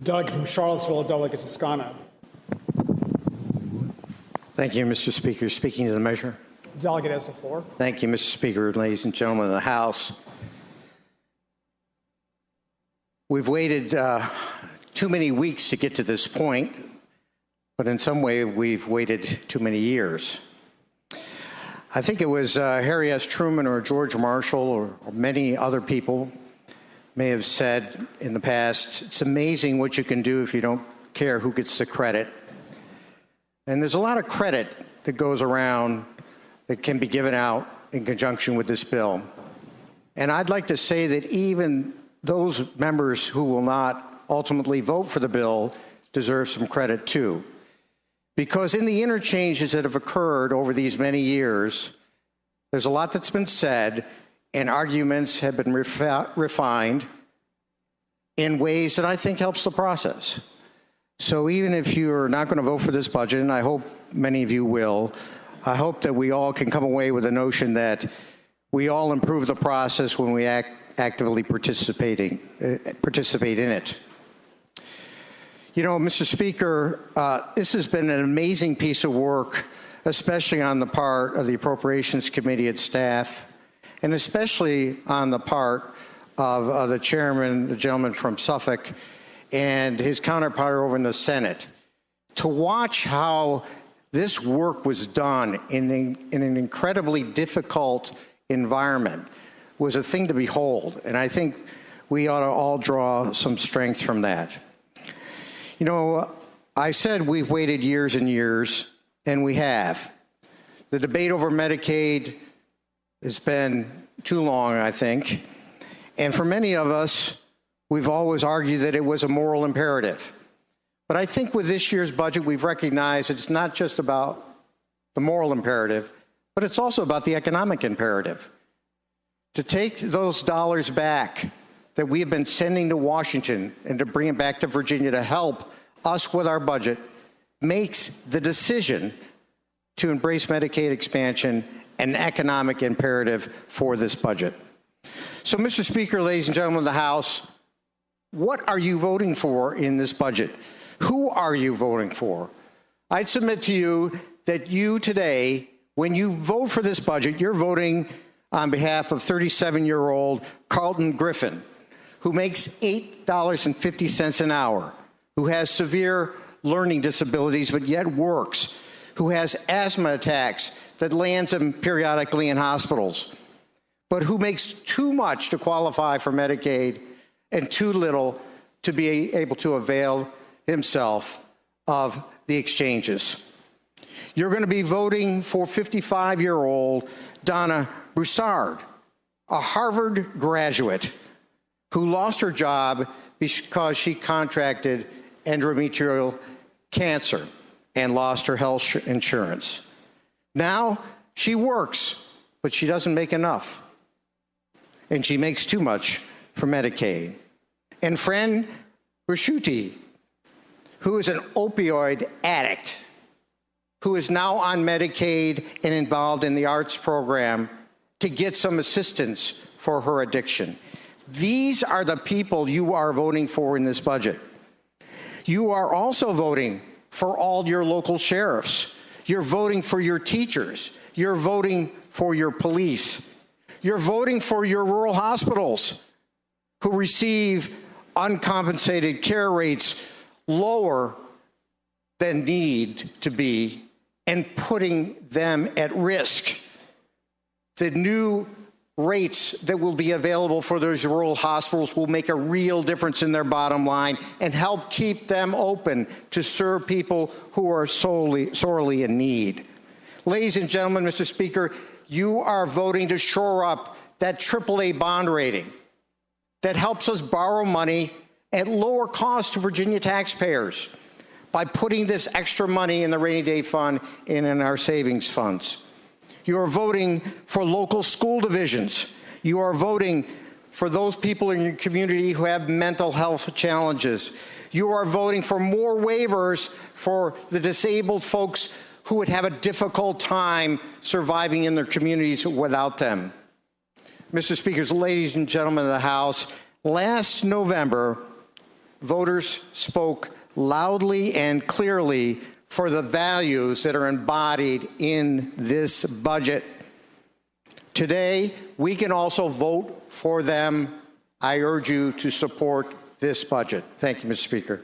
Delegate from Charlottesville, Delegate Toscano. Thank you, Mr. Speaker. Speaking to the measure. Delegate has the floor. Thank you, Mr. Speaker, ladies and gentlemen of the House. We've waited too many weeks to get to this point, but in some way we've waited too many years. I think it was Harry S. Truman or George Marshall or many other people may have said in the past, it's amazing what you can do if you don't care who gets the credit. And there's a lot of credit that goes around that can be given out in conjunction with this bill. And I'd like to say that even those members who will not ultimately vote for the bill deserve some credit too. Because in the interchanges that have occurred over these many years, there's a lot that's been said and arguments have been refined in ways that I think helps the process. So even if you're not going to vote for this budget, and I hope many of you will, I hope that we all can come away with the notion that we all improve the process when we actively participate in it. You know, Mr. Speaker, this has been an amazing piece of work, especially on the part of the Appropriations Committee and staff, and especially on the part of the chairman, the gentleman from Suffolk, and his counterpart over in the Senate. To watch how this work was done in an incredibly difficult environment was a thing to behold, and I think we ought to all draw some strength from that. You know, I said we've waited years and years, and we have. The debate over Medicaid has been too long, I think, and for many of us, we've always argued that it was a moral imperative. But I think with this year's budget, we've recognized it's not just about the moral imperative, but it's also about the economic imperative. To take those dollars back that we have been sending to Washington and to bring it back to Virginia to help us with our budget makes the decision to embrace Medicaid expansion an economic imperative for this budget. So, Mr. Speaker, ladies and gentlemen of the House, what are you voting for in this budget? Who are you voting for? I'd submit to you that you today, when you vote for this budget, you're voting on behalf of 37-year-old Carlton Griffin, who makes $8.50 an hour, who has severe learning disabilities but yet works, who has asthma attacks that lands him periodically in hospitals, but who makes too much to qualify for Medicaid and too little to be able to avail himself of the exchanges. You're going to be voting for 55-year-old Donna Broussard, a Harvard graduate who lost her job because she contracted endometrial cancer and lost her health insurance. Now she works, but she doesn't make enough, and she makes too much for Medicaid. And Fran Raschuti, who is an opioid addict, who is now on Medicaid and involved in the arts program to get some assistance for her addiction. These are the people you are voting for in this budget. You are also voting for all your local sheriffs. You're voting for your teachers. You're voting for your police. You're voting for your rural hospitals who receive uncompensated care rates lower than need to be and putting them at risk. The new rates that will be available for those rural hospitals will make a real difference in their bottom line and help keep them open to serve people who are sorely in need. Ladies and gentlemen, Mr. Speaker, you are voting to shore up that AAA bond rating that helps us borrow money at lower cost to Virginia taxpayers by putting this extra money in the rainy day fund and in our savings funds. You are voting for local school divisions. You are voting for those people in your community who have mental health challenges. You are voting for more waivers for the disabled folks who would have a difficult time surviving in their communities without them. Mr. Speaker, ladies and gentlemen of the House, last November, voters spoke loudly and clearly for the values that are embodied in this budget. Today, we can also vote for them. I urge you to support this budget. Thank you, Mr. Speaker.